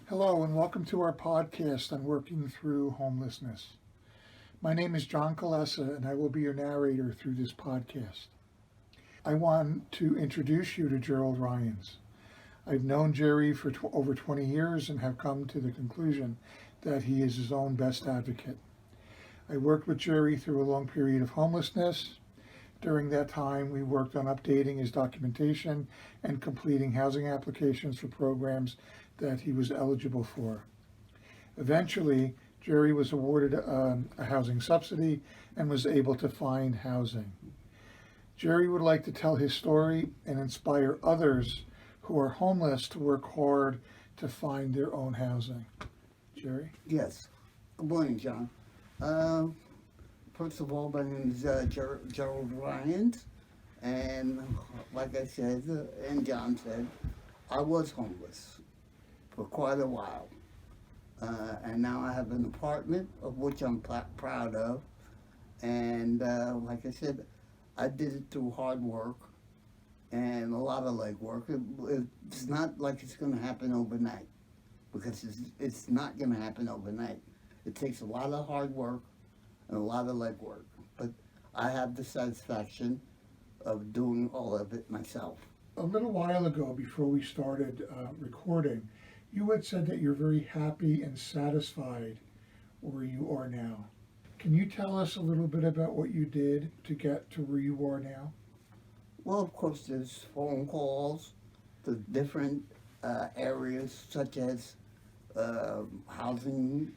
Hello, and welcome to our podcast on working through homelessness. My name is John Colessa, and I will be your narrator through this podcast. I want to introduce you to Gerry Ryans. I've known Gerry for over 20 years and have come to the conclusion that he is his own best advocate. I worked with Gerry through a long period of homelessness. During that time, we worked on updating his documentation and completing housing applications for programs that he was eligible for. Eventually, Gerry was awarded a housing subsidy and was able to find housing. Gerry would like to tell his story and inspire others who are homeless to work hard to find their own housing. Gerry? Yes. Good morning, John. First of all, my name is Gerry Ryans, and like I said, and John said, I was homeless for quite a while. And now I have an apartment, of which I'm proud of. And like I said, I did it through hard work and a lot of legwork. It's not like it's going to happen overnight, because it's not going to happen overnight. It takes a lot of hard work and a lot of legwork. But I have the satisfaction of doing all of it myself. A little while ago, before we started recording, you had said that you're very happy and satisfied where you are now. Can you tell us a little bit about what you did to get to where you are now? Well, of course, there's phone calls to different areas, such as housing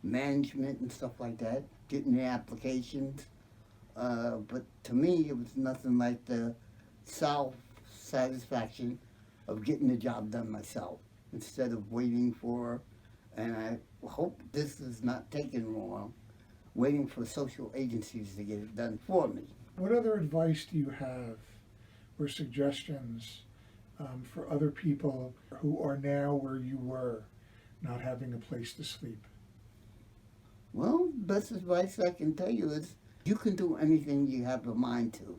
management and stuff like that, getting the applications. But to me, it was nothing like the self-satisfaction of getting the job done myself, instead of waiting for, and I hope this is not taken wrong, waiting for social agencies to get it done for me. What other advice do you have or suggestions for other people who are now where you were, not having a place to sleep? Well, best advice I can tell you is you can do anything you have a mind to.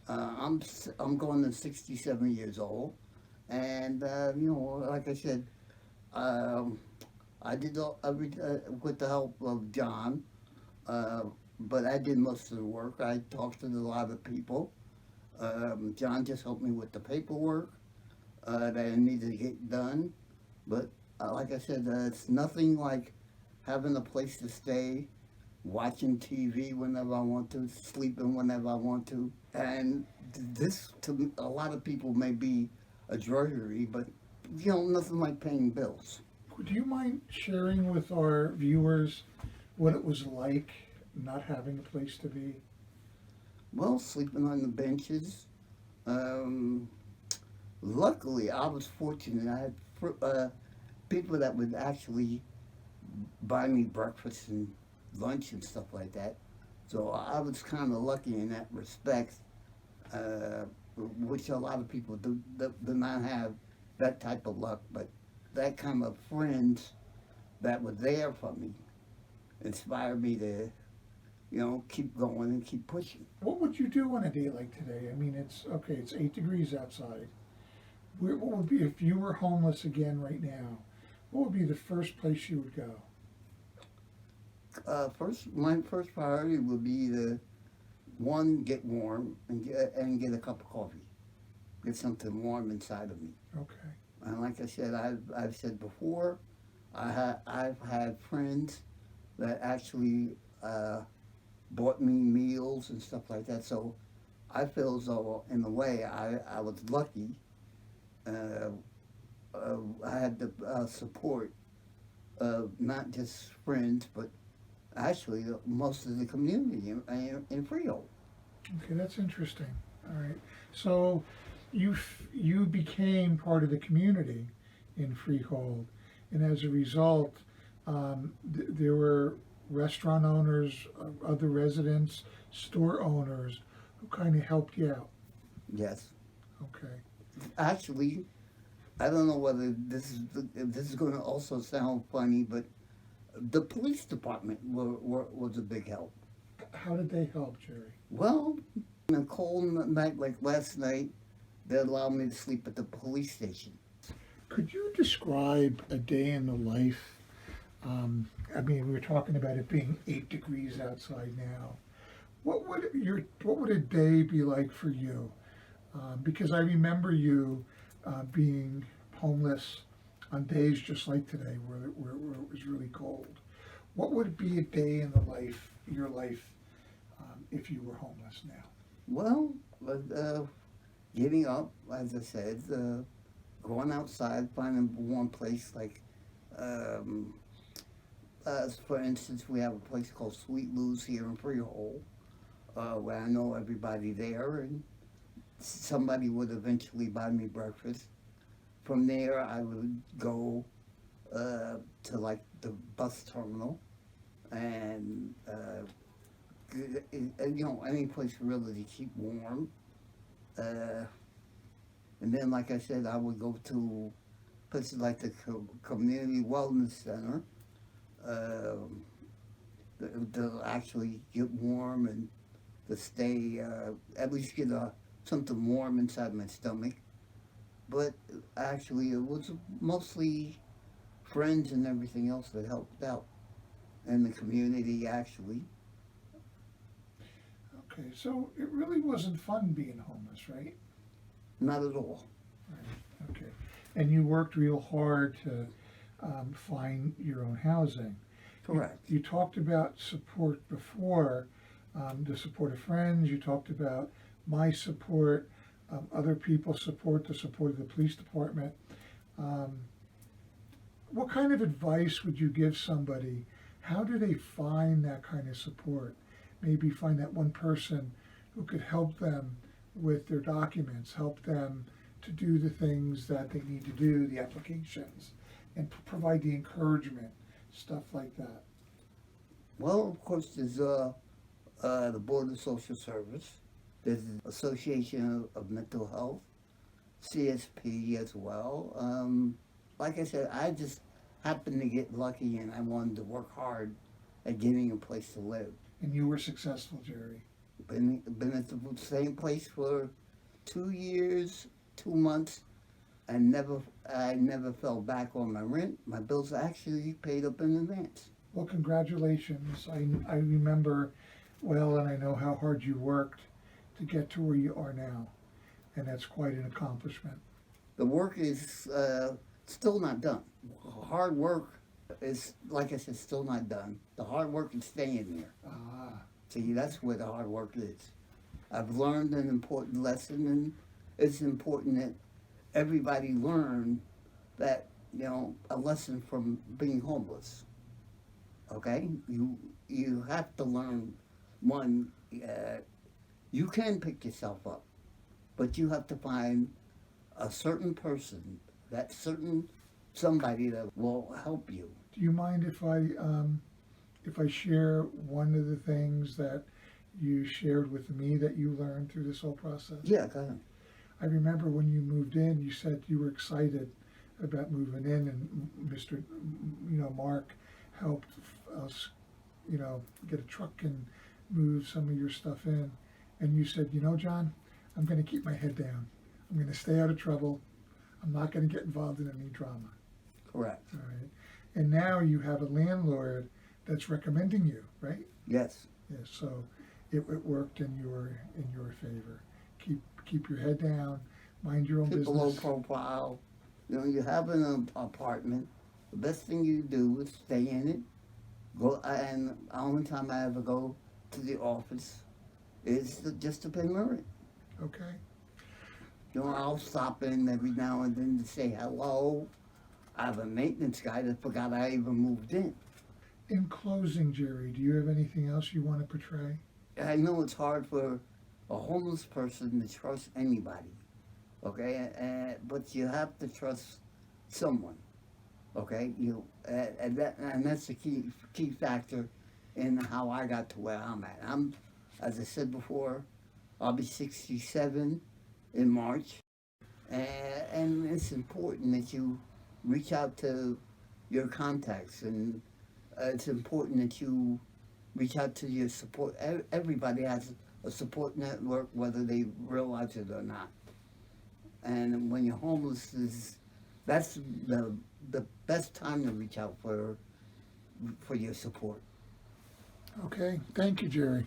I'm going to 67 years old, and like I said, I did with the help of John, but I did most of the work. I talked to a lot of people. John just helped me with the paperwork that I needed to get done. But like I said, it's nothing like having a place to stay, watching TV whenever I want to, sleeping whenever I want to. And this, to a lot of people, may be a drudgery, but nothing like paying bills. Do you mind sharing with our viewers what it was like not having a place to be? Well, sleeping on the benches. Luckily, I was fortunate. I had people that would actually buy me breakfast and lunch and stuff like that. So I was kind of lucky in that respect, which a lot of people do not have that type of luck. But that kind of friends that were there for me inspired me to, keep going and keep pushing. What would you do on a day like today? I mean, it's 8 degrees outside. What would be, if you were homeless again right now, what would be the first place you would go? My first priority would be to, one, get warm and get a cup of coffee, get something warm inside of me. Okay. And like I said, I've said before, I've had friends that actually bought me meals and stuff like that. So I feel as though, in a way, I was lucky. I had the support of not just friends, but actually most of the community in Freehold. Okay, that's interesting. All right. So you became part of the community in Freehold, and as a result, there were restaurant owners, other residents, store owners who kind of helped you out. Yes. Okay. Actually, I don't know whether if this is going to also sound funny, but the police department was a big help. How did they help, Gerry? Well, on a cold night like last night, they allowed me to sleep at the police station. Could you describe a day in the life? I mean, we were talking about it being 8 degrees outside now. What would a day be like for you? Because I remember you being homeless on days just like today, where it was really cold. What would be a day in your life, if you were homeless now? Well, getting up, as I said, going outside, finding a warm place like, for instance, we have a place called Sweet Lou's here in Freehold, where I know everybody there, and somebody would eventually buy me breakfast. From there, I would go to like the bus terminal, and any place really to keep warm. And then, like I said, I would go to places like the Community Wellness Center to actually get warm and to stay, at least get something warm inside my stomach. But actually, it was mostly friends and everything else that helped out in the community, actually. Okay, so it really wasn't fun being homeless, right? Not at all. Right. Okay, and you worked real hard to find your own housing. Correct. You talked about support before, the support of friends. You talked about my support, other people's support, the support of the police department. What kind of advice would you give somebody? How do they find that kind of support? Maybe find that one person who could help them with their documents, help them to do the things that they need to do, the applications, and provide the encouragement, stuff like that. Well, of course, there's the Board of Social Service. There's the Association of Mental Health, CSP as well. Like I said, I just happened to get lucky, and I wanted to work hard at getting a place to live. And you were successful, Gerry. Been at the same place for 2 years, 2 months, and I never fell back on my rent. My bills actually paid up in advance. Well, congratulations. I remember well, and I know how hard you worked to get to where you are now, and that's quite an accomplishment. The work is still not done. Hard work is, like I said, still not done. The hard work is staying there. Ah, See, that's where the hard work is. I've learned an important lesson, and it's important that everybody learn that, a lesson from being homeless. Okay? You have to learn, one, you can pick yourself up, but you have to find a certain person, somebody that will help you. do you mind if I share one of the things that you shared with me that you learned through this whole process? Yeah, go ahead. I remember when you moved in, you said you were excited about moving in, and Mr. Mark helped us, get a truck and move some of your stuff in. And you said, John, I'm going to keep my head down. I'm going to stay out of trouble. I'm not going to get involved in any drama. Correct. All right. And now you have a landlord that's recommending you, right? Yes. Yes. So it worked in your favor. Keep your head down. Mind your own Keep business. a low profile. You have an apartment. The best thing you do is stay in it. And the only time I ever go to the office is just to pay my rent. Okay. I'll stop in every now and then to say hello. I have a maintenance guy that forgot I even moved in. In closing, Gerry, do you have anything else you want to portray? I know it's hard for a homeless person to trust anybody, okay? But you have to trust someone, okay? And that's the key factor in how I got to where I'm at. As I said before, I'll be 67 in March, and it's important that you reach out to your contacts, and it's important that you reach out to your support. Everybody has a support network, whether they realize it or not. And when you're homeless, there's that's the best time to reach out for your support. Okay, thank you, Gerry.